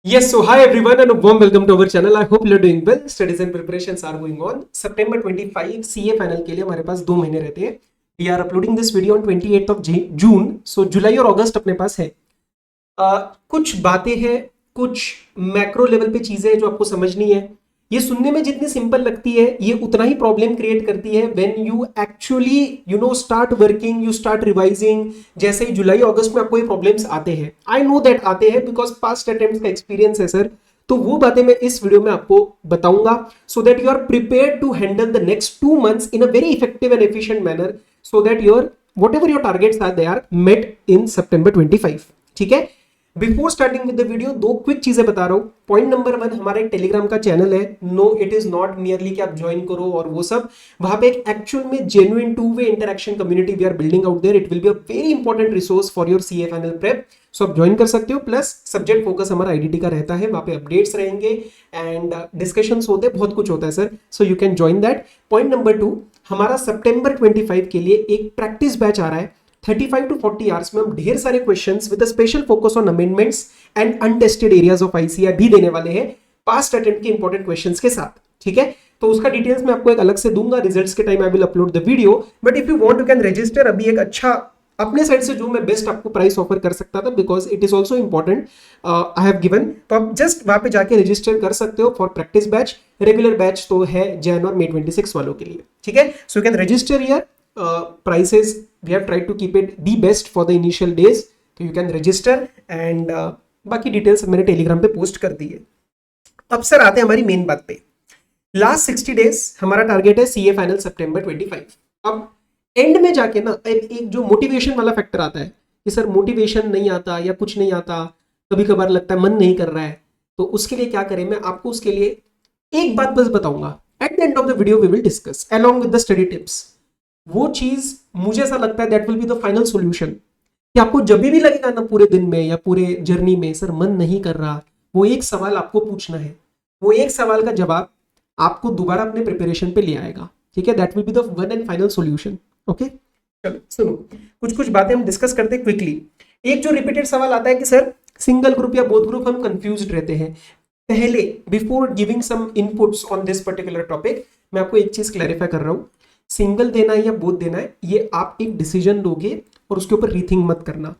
Yes, so hi everyone and a warm welcome to our channel. I hope you're doing well. Studies and preparations are going on. September 25 CA final के लिए हमारे पास 2 महीने रहते हैं. We are uploading this video on 28th of June. So जुलाई और अगस्त अपने पास है. कुछ बातें हैं, कुछ मैक्रो लेवल पे चीजें हैं जो आपको समझनी है. ये सुनने में जितनी सिंपल लगती है ये उतना ही प्रॉब्लम क्रिएट करती है when you actually start working, you start revising. जैसे ही जुलाई अगस्त में आपको ये प्रॉब्लम्स आते हैं, आई नो दैट आते हैं बिकॉज पास्ट अटेम्प्ट्स का एक्सपीरियंस है सर. तो वो बातें मैं इस वीडियो में आपको बताऊंगा so that you are prepared to handle the next 2 months in a very effective and efficient manner so that your whatever your targets are they are met in September 25. ठीक है. Before starting with the video दो quick चीजें बता रहा हूं. Point number 1, हमारा एक Telegram का चैनल है. No, it is not merely कि आप ज्वाइन करो और वो सब. वहां पे एक एक्चुअल में जेन्युइन 2-वे interaction community we are building out there. It will be a very important resource for your CA final prep. So आप ज्वाइन कर सकते हो. प्लस सब्जेक्ट फोकस हमारा आईडीटी का रहता है, वहां पे अपडेट्स रहेंगे एंड डिस्कशंस होते हैं, बहुत कुछ होता है sir. So you can join that. Point number 2, हमारा September 25 के लिए एक प्रैक्टिस बैच आ रहा है. 35 to 40 आवर्स में हम ढेर सारे questions with a special focus on amendments and untested areas of ICI भी देने वाले हैं पास्ट अटेम्प्ट के इंपॉर्टेंट क्वेश्चंस के साथ. ठीक है. तो उसका डिटेल्स मैं आपको एक अलग से दूंगा. रिजल्ट्स के time I will upload the video. But if you want you can register. अभी एक अच्छा अपने साइड से जो मैं बेस्ट आपको प्राइस ऑफर कर सकता था because it is also important I have given. तो आप जस्ट वहां पे जाके रजिस्टर कर सकते हो for practice batch. Regular batch तो है जैन और May 26 वालों के लिए. ठीक है. So you can register here. Prices we have tried to keep it the best for the initial days, so you can register and बाकी डिटेल्स मैंने टेलीग्राम पे पोस्ट कर दी है. अब सर आते हैं हमारी मेन बात पे. लास्ट 60 डेज हमारा टारगेट है सीए फाइनल September 25. अब एंड में जाके ना एक जो मोटिवेशन वाला फैक्टर आता है कि सर मोटिवेशन नहीं आता या कुछ नहीं आता, कभी कभार लगता है मन नहीं कर रहा है, तो उसके लिए क्या करें. मैं आपको उसके लिए एक बात बस बताऊंगा. At the end of the video we will discuss along with the study tips. वो चीज मुझे ऐसा लगता है that will be the final solution कि आपको जब भी लगेगा ना पूरे दिन में या पूरे जर्नी में सर मन नहीं कर रहा, वो एक सवाल आपको पूछना है. वो एक सवाल का जवाब आपको दोबारा अपने प्रिपरेशन पे ले आएगा. ठीक है. That will be the one and final solution. Okay. चलो सुनो, कुछ कुछ बातें हम डिस्कस करते हैं क्विकली. एक जो रिपीटेड सवाल आता है कि सर सिंगल ग्रुप या बोथ ग्रुप, हम कंफ्यूज्ड रहते हैं. पहले before giving some inputs on this particular topic मैं आपको एक चीज क्लैरिफाई कर रहा हूं. सिंगल देना है या बोथ देना है, ये आप एक डिसीजन लोगे और उसके ऊपर रीथिंक मत करना.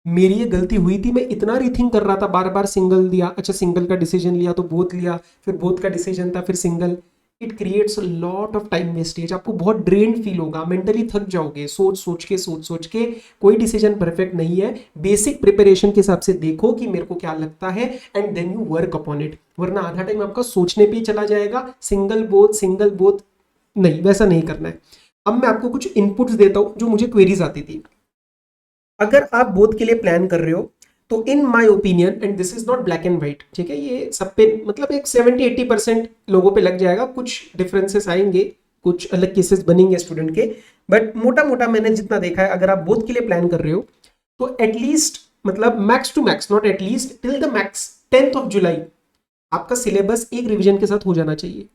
मेरी ये गलती हुई थी, मैं इतना रीथिंक कर रहा था, बार बार सिंगल दिया, अच्छा सिंगल का डिसीजन लिया तो बोथ लिया, फिर बोथ का डिसीजन था फिर single. It creates a lot of time wastage. आपको बहुत ड्रेन फील होगा, मेंटली थक जाओगे, सोच सोच के. कोई डिसीजन परफेक्ट नहीं है. बेसिक प्रिपरेशन के हिसाब से देखो कि मेरे को क्या लगता है and then you work upon it. वरना आधा टाइम आपका सोचने पे ही चला जाएगा. सिंगल बोथ नहीं, वैसा नहीं करना है. अब मैं आपको कुछ इनपुट्स देता हूं जो मुझे क्वेरीज आती थी. अगर आप बोथ के लिए प्लान कर रहे हो तो in my opinion, and this is not black and white, ठीक है, ये सब पे मतलब एक 70-80% लोगों पे लग जाएगा. कुछ डिफरेंसेस आएंगे, कुछ अलग केसेस बनेंगे स्टूडेंट के, बट मोटा मोटा मैंने जितना देखा है अगर आप बोथ के लिए प्लान कर रहे हो तो एटलीस्ट मतलब max to max, not at least, till the max 10th of July आपका सिलेबस एक रिविजन के साथ हो जाना चाहिए.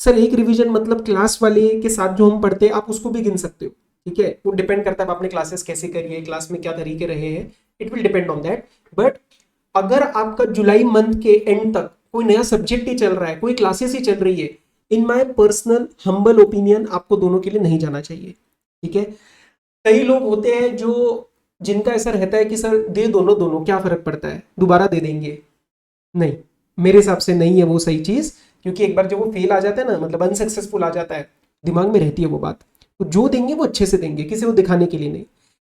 सर एक रिवीजन मतलब क्लास वाले के साथ जो हम पढ़ते हैं आप उसको भी गिन सकते हो. ठीक है. वो डिपेंड करता है आपने क्लासेस कैसे करी है, क्लास में क्या तरीके रहे हैं. It will depend on that. But अगर आपका जुलाई मंथ के एंड तक कोई नया सब्जेक्ट ही चल रहा है, कोई क्लासेस ही चल रही है, in my personal humble opinion आपको दोनों के लिए नहीं जाना चाहिए. ठीक है. कई लोग होते हैं जो जिनका ऐसा रहता है कि सर दे दोनों क्या फर्क पड़ता है, दोबारा दे देंगे. नहीं, मेरे हिसाब से नहीं है वो सही चीज. क्योंकि एक बार जब वो फेल आ जाता है ना, मतलब अनसक्सेसफुल आ जाता है, दिमाग में रहती है वो बात. तो जो देंगे वो अच्छे से देंगे, किसी को दिखाने के लिए नहीं.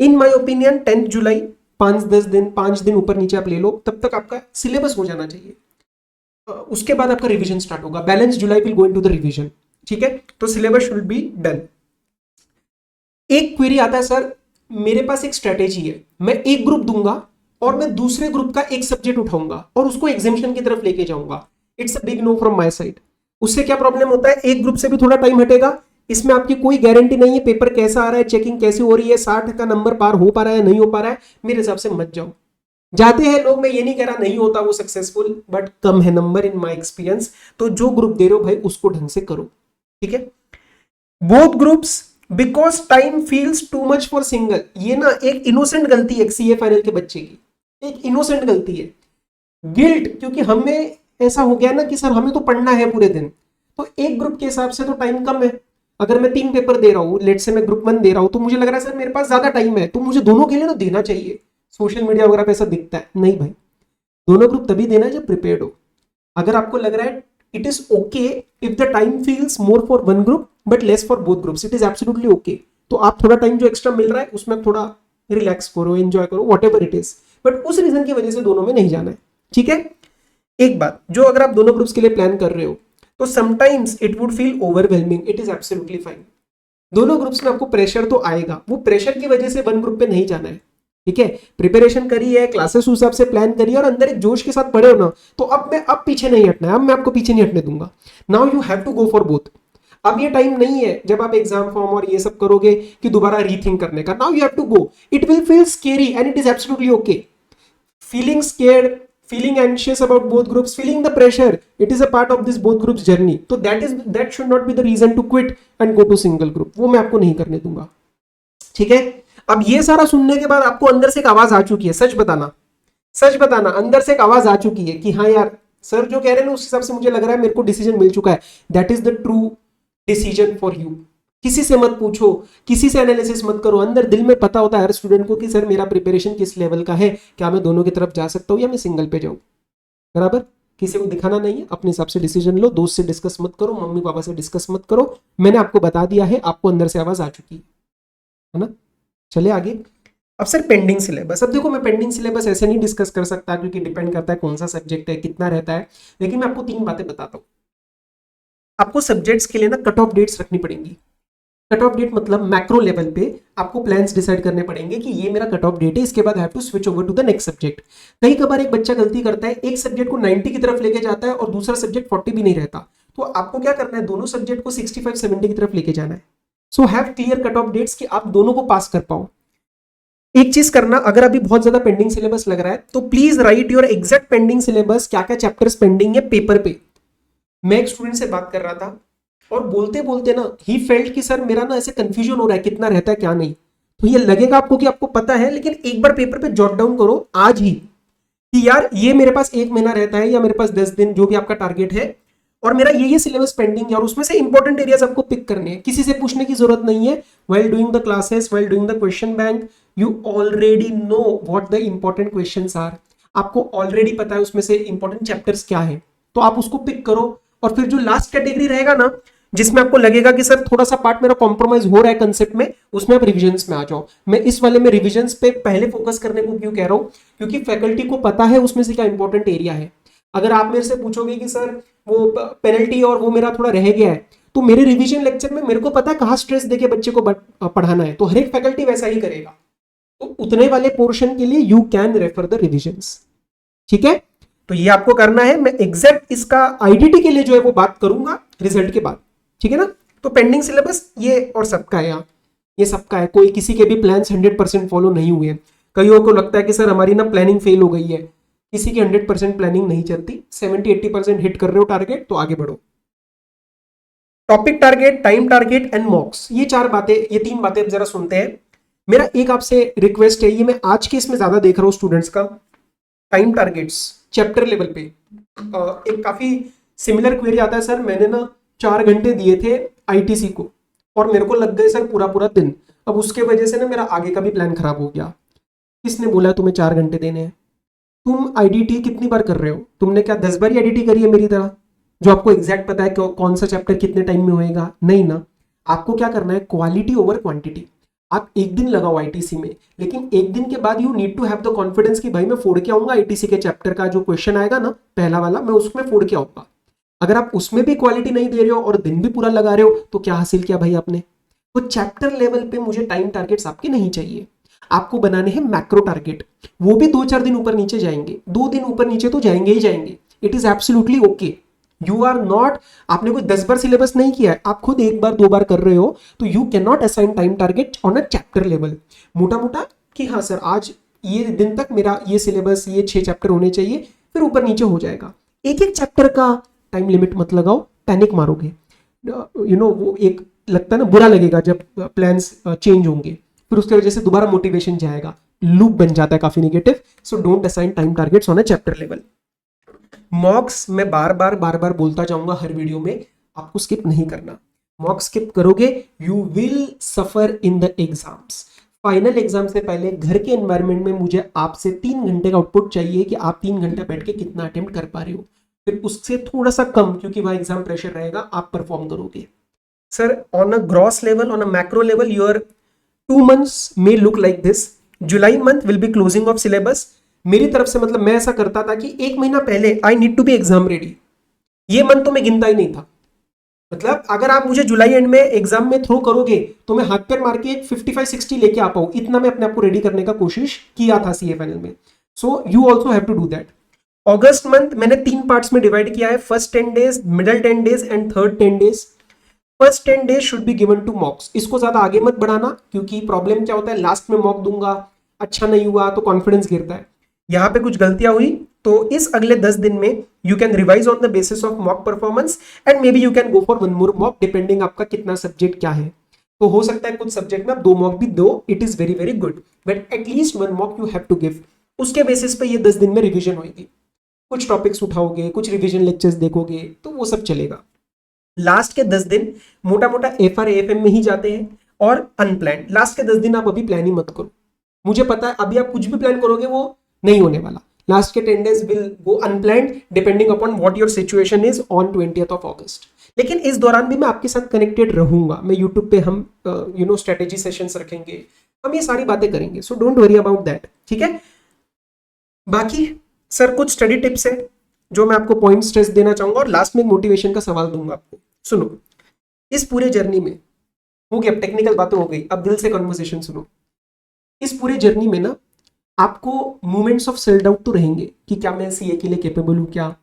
इन माय ओपिनियन 10th जुलाई, 5 दिन ऊपर नीचे आप ले लो, तब तक आपका सिलेबस हो जाना चाहिए. उसके बाद आपका रिवीजन स्टार्ट होगा. Balance July will go into the revision. ठीक है. तो सिलेबस शुड बी डन. एक क्वेरी आता है सर मेरे पास एक स्ट्रेटेजी है, मैं एक ग्रुप दूंगा और मैं दूसरे ग्रुप का एक सब्जेक्ट उठाऊंगा और उसको एग्जामिनेशन की तरफ लेके जाऊंगा. It's a big know from my side. उससे क्या प्रॉब्लम होता है, एक ग्रुप से भी थोड़ा टाइम हटेगा. इसमें आपकी कोई गारंटी नहीं है पेपर कैसा आ रहा है, चेकिंग कैसी हो रही है, 60 का नंबर पार हो पा रहा है नहीं हो पा रहा है. मेरे हिसाब से मत जाओ. जाते हैं लोग, मैं ये नहीं कह रहा नहीं होता वो सक्सेसफुल, बट कम है नंबर इन माय एक्सपीरियंस. तो जो ग्रुप दे रहे हो भाई उसको ढंग से करो. ठीक है. Both groups because time feels too much for single. ये ना एक इनोसेंट गलती है सीए फाइनल के बच्चे की, एक इनोसेंट गलती है. गिल्ट, क्योंकि हमें ऐसा हो गया ना कि सर हमें तो पढ़ना है पूरे दिन, तो एक ग्रुप के हिसाब से तो टाइम कम है। अगर मैं 3 पेपर दे रहा हूँ, लेट से मैं ग्रुप 1 दे रहा हूँ, तो मुझे लग रहा है सर मेरे पास ज्यादा टाइम है, तो मुझे दोनों के लिए ना देना चाहिए। सोशल मीडिया वगैरह पे ऐसा दिखता है, नहीं भाई, दोनों ग्रुप तभी देना जब प्रिपेयर्ड हो। अगर आपको लग रहा है it is okay if the time feels more for one group but less for both groups, it is absolutely okay. तो आप थोड़ा टाइम जो एक्स्ट्रा मिल रहा है उसमें थोड़ा रिलैक्स करो, एंजॉय करो, what ever it is, but उस रीजन की वजह से दोनों में नहीं जाना है, ठीक है। एक बात, जो अगर आप दोनों ग्रुप्स के लिए प्लान कर रहे हो तो sometimes it would feel overwhelming, it is absolutely fine. दोनों ग्रुप्स में आपको प्रेशर तो आएगा, वो प्रेशर की वजह से वन ग्रुप पे नहीं जाना है, ठीक है। प्रिपरेशन करी है, क्लासेस उस हिसाब से प्लान करिए और अंदर एक जोश के साथ पढ़े हो ना, तो अब पीछे नहीं हटना है, अब मैं आपको पीछे नहीं हटने दूंगा। Now you have to go for both. अब ये टाइम नहीं है जब आप एग्जाम फॉर्म और ये सब करोगे कि दोबारा रीथिंक करने का। Now you have to go, it will feel scary and it is absolutely okay. feeling scared, feeling anxious about both groups, feeling the pressure, it is a part of this both groups journey, तो that should not be the reason to quit and go to single group, वो मैं आपको नहीं करने दूंगा, ठीक है। अब ये सारा सुनने के बाद आपको अंदर से एक आवाज आ चुकी है, सच बताना, सच बताना, अंदर से एक आवाज आ चुकी है कि हाँ यार सर जो कह रहे हैं ना उस हिसाब से मुझे लग रहा है, मेरे को डिसीजन मिल चुका है, that is the true decision for you. किसी से मत पूछो, किसी से एनालिसिस मत करो, अंदर दिल में पता होता है हर स्टूडेंट को कि सर मेरा प्रिपरेशन किस लेवल का है, क्या मैं दोनों की तरफ जा सकता हूँ या मैं सिंगल पे जाऊँ, बराबर। किसी को दिखाना नहीं है, अपने हिसाब से डिसीजन लो, दोस्त से डिस्कस मत करो, मम्मी पापा से डिस्कस मत करो, मैंने आपको बता दिया है, आपको अंदर से आवाज आ चुकी है ना। चले आगे। अब सर पेंडिंग सिलेबस, अब देखो मैं पेंडिंग सिलेबस ऐसे नहीं डिस्कस कर सकता क्योंकि डिपेंड करता है कौन सा सब्जेक्ट है, कितना रहता है, लेकिन मैं आपको 3 बातें बताता हूँ। आपको सब्जेक्ट्स के लिए ना कट ऑफ डेट्स रखनी पड़ेंगी। कट ऑफ डेट मतलब मैक्रो लेवल पे आपको प्लान्स डिसाइड करने पड़ेंगे कि ये मेरा कट ऑफ डेट है, इसके बाद have to switch over to the next subject. कई कबार एक बच्चा गलती करता है, एक सब्जेक्ट को 90 की तरफ लेके जाता है और दूसरा सब्जेक्ट 40 भी नहीं रहता, तो आपको क्या करना है, दोनों सब्जेक्ट को 65-70 की तरफ लेके जाना है। So have clear cut off dates कि आप दोनों को पास कर पाओ। एक चीज करना, अगर अभी बहुत ज्यादा पेंडिंग सिलेबस लग रहा है तो please right your exact pending syllabus, क्या क्या चैप्टर्स पेंडिंग है पेपर पे। मैं एक स्टूडेंट से बात कर रहा था और बोलते बोलते ना ही फेल्ट कि सर मेरा ना ऐसे कंफ्यूजन हो रहा है कितना रहता है क्या नहीं। तो ये लगेगा आपको कि आपको पता है, लेकिन एक बार पेपर पे जॉट डाउन करो आज ही कि यार ये मेरे पास 1 महीना रहता है या मेरे पास 10 दिन, जो भी आपका टारगेट है, और मेरा ये सिलेबस पेंडिंग है और उसमें से इंपॉर्टेंट एरियाज आपको पिक करने हैं। किसी से पूछने की जरूरत नहीं है। While doing the classes, while doing the question bank, you already know what the important questions are. आपको ऑलरेडी पता है उसमें से इंपॉर्टेंट चैप्टर्स क्या है, तो आप उसको पिक करो। और फिर जो लास्ट कैटेगरी रहेगा ना, जिसमें आपको लगेगा कि सर थोड़ा सा पार्ट मेरा कॉम्प्रोमाइज हो रहा है कंसेप्ट में, उसमें आप रिविजन्स में आ जाओ। मैं इस वाले में रिविजन्स पे पहले फोकस करने को क्यों कह रहा हूं, क्योंकि फैकल्टी को पता है उसमें से क्या इंपॉर्टेंट एरिया है। अगर आप मेरे से पूछोगे कि सर वो पेनल्टी और वो मेरा थोड़ा रह गया है, तो मेरे रिवीजन लेक्चर में मेरे को पता है कहाँ स्ट्रेस देके बच्चे को पढ़ाना है, तो हर एक फैकल्टी वैसा ही करेगा। तो उतने वाले पोर्शन के लिए you can refer the revisions, ठीक है। तो ये आपको करना है। मैं एग्जैक्ट इसका आईडीटी के लिए जो है वो बात करूंगा रिजल्ट के बाद, ठीक है ना। तो पेंडिंग सिलेबस ये और सबका है, यहाँ ये सबका है, कोई किसी के भी प्लान्स 100% फॉलो नहीं हुए हैं। कईयों को लगता है कि सर हमारी ना प्लानिंग फेल हो गई है, किसी की 100% प्लानिंग नहीं चलती। 70-80% हिट कर रहे हो टारगेट तो आगे बढ़ो। Topic target, time target and मॉक्स, ये 4 बातें, ये 3 बातें जरा सुनते हैं। मेरा एक आपसे रिक्वेस्ट है, ये मैं आज के इसमें ज्यादा देख रहा हूँ स्टूडेंट्स का, टाइम टारगेट्स चैप्टर लेवल पे। एक काफी सिमिलर क्वेरी आता है, सर मैंने ना 4 घंटे दिए थे आईटीसी को और मेरे को लग गए सर पूरा पूरा दिन, अब उसके वजह से ना मेरा आगे का भी प्लान खराब हो गया। किसने बोला तुम्हें 4 घंटे देने हैं? तुम आईडीटी कितनी बार कर रहे हो? तुमने क्या 10 बार ही आईडीटी करी है मेरी तरह, जो आपको एग्जैक्ट पता है कौन सा चैप्टर कितने टाइम में होएगा? नहीं ना। आपको क्या करना है, क्वालिटी ओवर क्वांटिटी। आप एक दिन लगाओ आईटीसी में, लेकिन एक दिन के बाद you need to have the confidence कि भाई मैं फोड़ के आऊंगा, आईटीसी के चैप्टर का जो क्वेश्चन आएगा ना पहला वाला, मैं उसमें फोड़ के आऊंगा। अगर आप उसमें भी क्वालिटी नहीं दे रहे हो और दिन भी पूरा लगा रहे हो, तो क्या हासिल किया भाई आपने? तो चैप्टर लेवल पे मुझे टाइम टारगेट्स आपके नहीं चाहिए, आपको बनाने हैं मैक्रो टारगेट। वो भी 2-4 दिन ऊपर नीचे जाएंगे, 2 दिन ऊपर नीचे तो जाएंगे ही जाएंगे। It is absolutely okay. You are not, आपने कोई 10 बार सिलेबस नहीं किया है, आप खुद 1 बार 2 बार कर रहे हो, तो you can not assign time target on a chapter level. मोटा मोटा कि हाँ सर आज ये दिन तक मेरा ये सिलेबस, ये 6 चैप्टर होने चाहिए, फिर ऊपर नीचे हो जाएगा। एक एक चैप्टर का टाइम लिमिट मत लगाओ, पैनिक मारोगे। यू नो वो एक लगता है ना, बुरा लगेगा जब प्लान्स चेंज होंगे, फिर उसकी वजह से दोबारा मोटिवेशन जाएगा, लूप बन जाता है काफी negative. So don't assign time targets on a chapter level. मॉक्स मैं बार बार बोलता जाऊंगा हर वीडियो में, आपको स्किप नहीं करना। मॉक स्किप करोगे you will suffer in the exams. Final exam से पहले घर के एनवायरनमेंट में मुझे आपसे 3 घंटे का आउटपुट चाहिए कि आप 3 घंटे बैठ के कितना अटेम्प्ट कर पा रहे हो। फिर उससे थोड़ा सा कम, क्योंकि वहां एग्जाम प्रेशर रहेगा, आप परफॉर्म करोगे। Sir on a gross level, on a macro level, your 2 months may look like this. July month will be closing of syllabus. मेरी तरफ से मतलब मैं ऐसा करता था कि 1 महीना पहले I need to be exam ready. ये मंथ तो मैं गिनता ही नहीं था। मतलब अगर आप मुझे जुलाई एंड में एग्जाम में थ्रो करोगे तो मैं हाथ पैर मार के एक 55-60 लेके आ पाऊं, इतना मैं अपने आप को रेडी करने का कोशिश किया था सीए फाइनल में। So you also have to do that. अगस्त मंथ मैंने 3 पार्ट्स में डिवाइड किया है, first 10 days, middle 10 days and third 10 days. First 10 days should be given to mocks. इसको ज्यादा आगे मत बढ़ाना, क्योंकि प्रॉब्लम क्या होता है, लास्ट में मॉक दूंगा, अच्छा नहीं हुआ तो कॉन्फिडेंस गिरता है। यहां पे कुछ गलतियां हुई तो इस अगले 10 दिन में you can revise on the basis of mock performance and may be you can go for 1 more mock, depending आपका कितना सब्जेक्ट क्या है। तो हो सकता है कुछ सब्जेक्ट में आप 2 मॉक भी दो, it is very very good, but at least 1 mock you have to give. उसके बेसिस पे ये 10 दिन में रिविजन होगी, कुछ टॉपिक्स उठाओगे, कुछ रिविजन लेक्चर्स देखोगे, तो वो सब चलेगा। लास्ट के 10 दिन मोटा मोटा FR AFM में ही जाते हैं और अनप्लान। लास्ट के 10 दिन आप अभी प्लान ही मत करो, मुझे पता है अभी आप कुछ भी प्लान करोगे वो नहीं होने वाला। लास्ट के 10 days will go unplanned depending upon what your situation is on 20th of August। लेकिन इस दौरान भी मैं आपके साथ कनेक्टेड रहूंगा। मैं यूट्यूब पे हम स्ट्रेटेजी सेशंस रखेंगे, हम ये सारी बातें करेंगे, सो डोंट वरी अबाउट दैट, ठीक है। बाकी सर कुछ स्टडी टिप्स है जो मैं आपको पॉइंट स्ट्रेस देना चाहूंगा और लास्ट में मोटिवेशन का सवाल दूंगा आपको। सुनो, इस पूरे जर्नी में हो गया, टेक्निकल बातें हो गई, अब दिल से कन्वर्सेशन सुनो। इस पूरे जर्नी में ना आपको मोमेंट्स ऑफ सेल्फ डाउट तो रहेंगे कि क्या मैं सीए के लिए कैपेबल हूं क्या,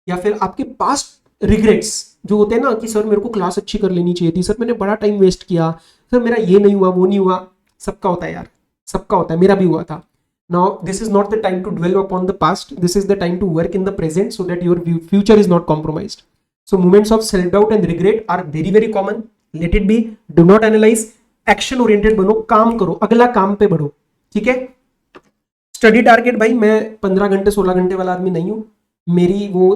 या फिर आपके पास्ट रिग्रेट्स जो होते हैं ना कि सर मेरे को क्लास अच्छी कर लेनी चाहिए थी, सर मैंने बड़ा टाइम वेस्ट किया, सर मेरा ये नहीं हुआ वो नहीं हुआ। सबका होता है यार, सबका होता है, मेरा भी हुआ था। Now this is not the time to dwell upon the past, this is the time to work in the present so that your future is not compromised. So moments of self doubt and regret are very very common. Let it be, do not analyze, action oriented बनो, काम करो, अगला काम पे बढ़ो, ठीक है। Study target भाई मैं 15 घंटे 16 घंटे वाला आदमी नहीं हूं, मेरी वो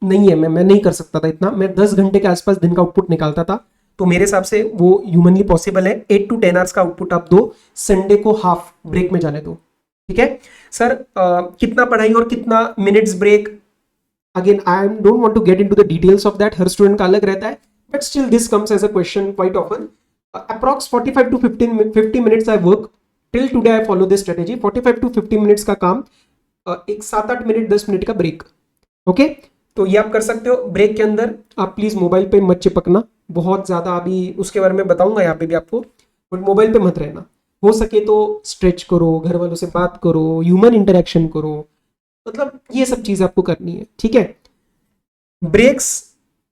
नहीं है, मैं नहीं कर सकता था इतना। मैं 10 घंटे के आसपास दिन का आउटपुट निकालता था, तो मेरे हिसाब से वो ह्यूमनली पॉसिबल है। 8 to 10 आवर्स का आउटपुट आप दो, संडे को हाफ ब्रेक में जाने दो, ठीक है। सर कितना पढ़ाई और कितना minutes break, again I don't want to get into the details of that, हर स्टूडेंट का अलग रहता है, but still this comes as a question quite often. Approx 45 to 50 minutes I work till today, I follow this strategy. 45 to 50 minutes का काम, एक 7-8 minute 10 minute का break, okay. तो ये आप कर सकते हो। ब्रेक के अंदर आप प्लीज मोबाइल पे मत चिपकना बहुत ज्यादा, अभी उसके बारे में बताऊंगा यहाँ पे भी आपको, बट मोबाइल पे मत रहना। हो सके तो स्ट्रेच करो, घर वालों से बात करो, ह्यूमन इंटरेक्शन करो, मतलब ये सब चीज आपको करनी है, ठीक है। ब्रेक्स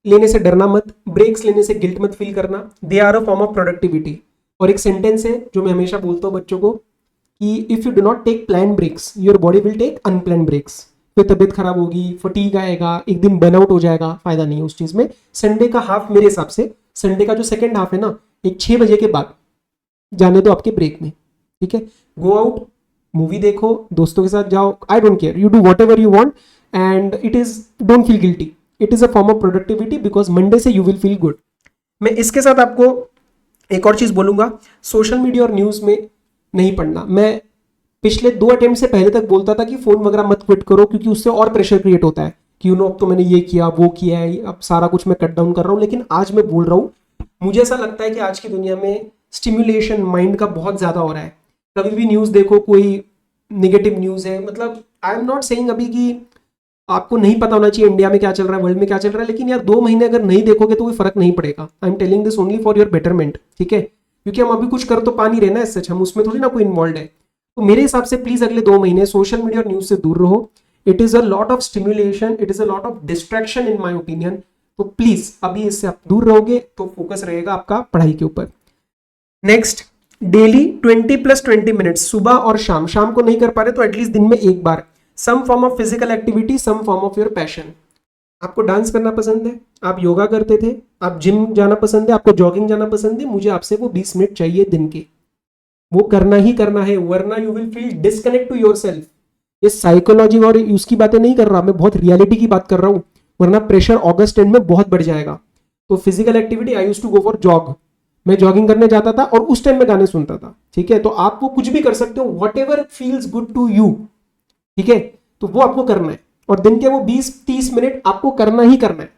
लेने से डरना मत, ब्रेक्स लेने से गिल्ट मत फील करना, they are a form of productivity. और एक सेंटेंस है जो मैं हमेशा बोलता हूँ बच्चों को कि if you do not take plan breaks your body will take unplan breaks. फिर तबीयत खराब होगी, फटीग आएगा, एक दिन बर्नआउट हो जाएगा, फायदा नहीं है उस चीज में। संडे का हाफ, मेरे हिसाब से संडे का जो सेकंड हाफ है ना, एक 6 बजे के बाद जाने दो आपके ब्रेक में, ठीक है। गो आउट, मूवी देखो, दोस्तों के साथ जाओ, I don't care, you do what ever you want and it is, don't feel guilty, it is a form of productivity because Monday से यू विल फील गुड। मैं इसके साथ आपको एक और चीज बोलूंगा, सोशल मीडिया और न्यूज में नहीं पढ़ना। मैं पिछले 2 अटेम्प्ट से पहले तक बोलता था कि फोन वगैरह मत क्विट करो, क्योंकि उससे और प्रेशर क्रिएट होता है कि अब तो मैंने ये किया वो किया है, अब सारा कुछ मैं कट डाउन कर रहा हूं। लेकिन आज मैं बोल रहा हूं, मुझे ऐसा लगता है कि आज की दुनिया में स्टिम्युलेशन माइंड का बहुत ज्यादा हो रहा है। कभी भी न्यूज देखो, कोई नेगेटिव न्यूज है, मतलब आई एम नॉट सेइंग अभी कि आपको नहीं पता होना चाहिए इंडिया में क्या चल रहा है, वर्ल्ड में क्या चल रहा है, लेकिन यार 2 महीने अगर नहीं देखोगे तो कोई फर्क नहीं पड़ेगा। I am telling this only for your betterment, ठीक है, क्योंकि हम अभी कुछ कर तो पा नहीं रहे ना, सच हम उसमें थोड़ी ना कोई इन्वॉल्व है। तो मेरे हिसाब से प्लीज अगले 2 महीने सोशल मीडिया और न्यूज से दूर रहो। It is a lot of stimulation, it is a lot of distraction in my opinion. तो प्लीज अभी इससे आप दूर रहोगे तो फोकस रहेगा आपका पढ़ाई के ऊपर। नेक्स्ट, डेली 20+20 मिनट्स, सुबह और शाम, शाम को नहीं कर पा रहे तो एटलीस्ट दिन में एक बार, some form of physical activity, some form of your passion. आपको डांस करना पसंद है, आप योगा करते थे, आप जिम जाना पसंद है, आपको जॉगिंग जाना पसंद है, मुझे आपसे वो 20 मिनट चाहिए दिन के, वो करना ही करना है, वरना you will feel disconnect to yourself. ये साइकोलॉजी और उसकी बातें नहीं कर रहा, मैं बहुत रियलिटी की बात कर रहा हूँ, वरना प्रेशर अगस्त एंड में बहुत बढ़ जाएगा। तो physical activity, I used to go for jog, मैं जॉगिंग करने जाता था और उस टाइम में गाने सुनता था। ठीक है, तो आपको कुछ भी कर सकते हो, whatever feels good to you. ठीक है, तो वो आपको करना है, और दिन के वो 20-30 मिनट आपको करना ही करना है।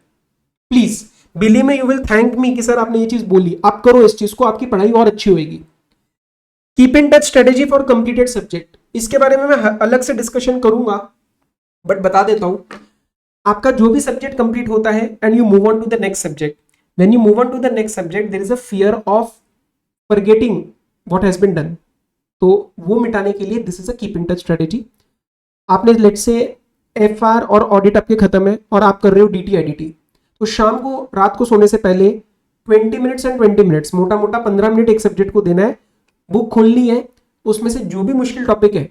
प्लीज बिलीव में, यू विल थैंक मी कि सर आपने ये चीज बोली, आप करो इस चीज को, आपकी पढ़ाई और अच्छी होगी। Keep in touch strategy for completed subject, इसके बारे में मैं अलग से डिस्कशन करूंगा, बट बता देता हूं, आपका जो भी सब्जेक्ट कंप्लीट होता है and you move on to the next subject, when you move on to the next subject there is a fear of forgetting what has been done, तो वो मिटाने के लिए this is a keep in touch strategy. आपने लेट से FR और audit आपके खत्म है और आप कर रहे हो डीटी आईडीटी, तो शाम को रात को सोने से पहले 20 मिनट्स एंड 20 मिनट्स, मोटा मोटा 15 मिनट एक सब्जेक्ट को देना है, बुक खोलनी है, उसमें से जो भी मुश्किल टॉपिक है,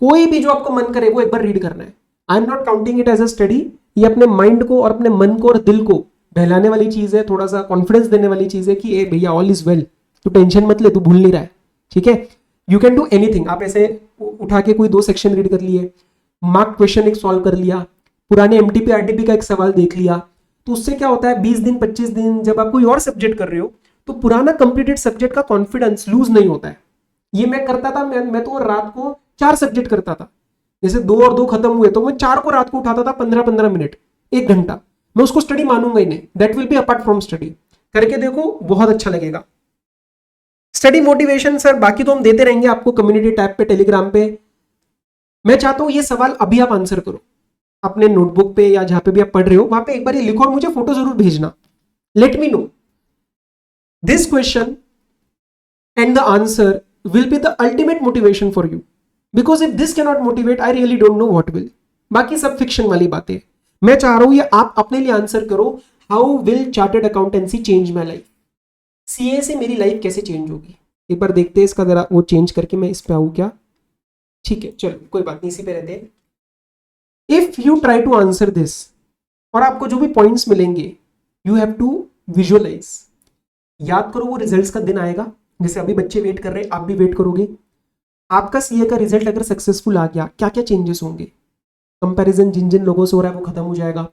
कोई भी जो आपको मन करे वो एक बार रीड करना है। I am not counting it as a study, ये अपने माइंड को और अपने मन को और दिल को बहलाने वाली चीज है, थोड़ा सा कॉन्फिडेंस देने वाली चीज है कि ए भैया ऑल इज वेल, तू टेंशन मत ले, तू भूल नहीं रहा है। ठीक है, यू कैन डू एनीथिंग। आप ऐसे उठा के कोई 2 सेक्शन रीड कर लिए, मार्क क्वेश्चन एक सॉल्व कर लिया, पुराने एमटीपी आरटीपी का एक सवाल देख लिया, तो उससे क्या होता है 20 दिन 25 दिन जब आप कोई और सब्जेक्ट कर रहे हो तो पुराना कंप्लीटेड सब्जेक्ट का कॉन्फिडेंस लूज नहीं होता है। ये मैं करता था, मैं तो रात को 4 सब्जेक्ट करता था, जैसे 2 और 2 खत्म हुए तो मैं 4 को रात को उठाता था, 15-15 मिनट, 1 घंटा, मैं उसको स्टडी मानूंगा ही नहीं, that will B apart from study. करके देखो, बहुत अच्छा लगेगा। स्टडी मोटिवेशन सर बाकी तो हम देते रहेंगे आपको कम्युनिटी टैब पे, टेलीग्राम पे। मैं चाहता हूं ये सवाल अभी आप आंसर करो अपने नोटबुक पे या जहां पे भी आप पढ़ रहे हो, वहां पे एक बार ये लिखो और मुझे फोटो जरूर भेजना, late me no this question and the answer will be the ultimate motivation for you, because if this can not motivate I really don't know what will. बाकी सब फिक्शन वाली बातें, मैं चाह रहा हूं ये आप अपने लिए आंसर करो, how will chartered accountancy change my life, CA से मेरी लाइफ कैसे चेंज होगी। एक बार देखते हैं इसका जरा वो चेंज करके मैं इस पे आऊं क्या। ठीक है, चलो कोई बात नहीं, इसी पे रहते हैं। If you try to answer this, और आपको जो भी पॉइंट्स मिलेंगे यू हैव टू विजुअलाइज, याद करो वो रिजल्ट्स का दिन आएगा, जैसे अभी बच्चे वेट कर रहे हैं, आप भी वेट करोगे। आपका सीए का रिजल्ट अगर सक्सेसफुल आ गया, क्या क्या चेंजेस होंगे, कंपैरिजन जिन जिन लोगों से हो रहा है वो खत्म हो जाएगा,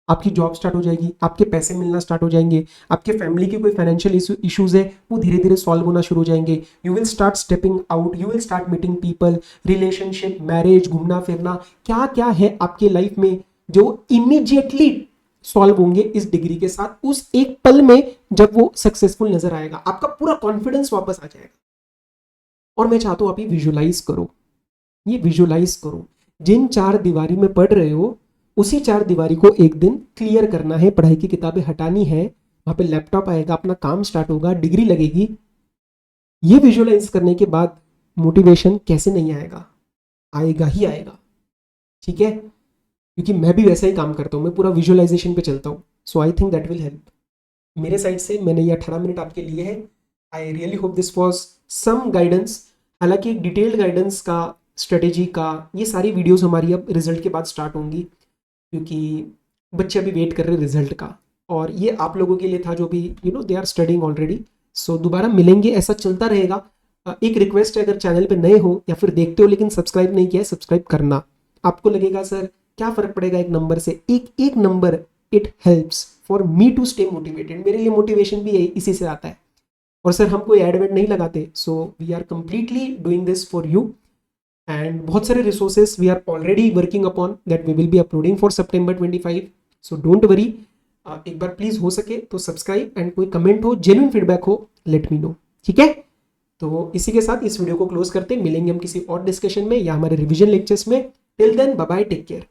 आपकी जॉब स्टार्ट हो जाएगी, आपके पैसे मिलना स्टार्ट हो जाएंगे, आपके फैमिली की कोई फाइनेंशियल इश्यूज है वो धीरे धीरे सॉल्व होना शुरू हो जाएंगे, you will start stepping out, you will start meeting people, relationship, marriage, घूमना फिरना, क्या क्या है आपके लाइफ में जो इमीडिएटली सॉल्व होंगे इस डिग्री के साथ, उस एक पल में जब वो सक्सेसफुल नजर आएगा, आपका पूरा कॉन्फिडेंस वापस आ जाएगा। और मैं चाहता हूं आप ये विजुअलाइज करो, ये विजुअलाइज करो, जिन 4 दीवारी में पढ़ रहे हो उसी 4 दीवारी को एक दिन क्लियर करना है, पढ़ाई की किताबें हटानी है, वहां पे लैपटॉप आएगा, अपना काम स्टार्ट होगा, डिग्री लगेगी। ये विजुअलाइज करने के बाद मोटिवेशन कैसे नहीं आएगा, आएगा ही आएगा। ठीक है, क्योंकि मैं भी वैसा ही काम करता हूँ, मैं पूरा विजुअलाइजेशन पे चलता हूँ, so I think that will help. मेरे साइड से मैंने ये 18 मिनट आपके लिए है, I really hope this was some guidance. हालांकि डिटेल्ड गाइडेंस का, स्ट्रेटेजी का, ये सारी वीडियोस हमारी अब रिजल्ट के बाद स्टार्ट होंगी, क्योंकि बच्चे अभी वेट कर रहे हैं रिजल्ट का, और ये आप लोगों के लिए था जो भी दे आर स्टडिंग ऑलरेडी। सो दोबारा मिलेंगे, ऐसा चलता रहेगा। एक रिक्वेस्ट है, अगर चैनल पे नए हो या फिर देखते हो लेकिन सब्सक्राइब नहीं किया है, सब्सक्राइब करना। आपको लगेगा सर क्या फर्क पड़ेगा एक नंबर से, एक number, it helps for me to stay motivated, मेरे लिए मोटिवेशन भी इसी से आता है। और सर हम कोई एड वेड नहीं लगाते, so we are completely doing this for you, and बहुत सारे resources we are already working upon that we will be uploading for September 25, so don't worry. एक बार प्लीज हो सके तो सब्सक्राइब, एंड कोई कमेंट हो, जेन्युइन फीडबैक हो, लेट मी नो। ठीक है, तो इसी के साथ इस वीडियो को क्लोज करते, मिलेंगे हम किसी और डिस्कशन में या हमारे रिवीजन लेक्चर्स में। Till then bye bye, take care.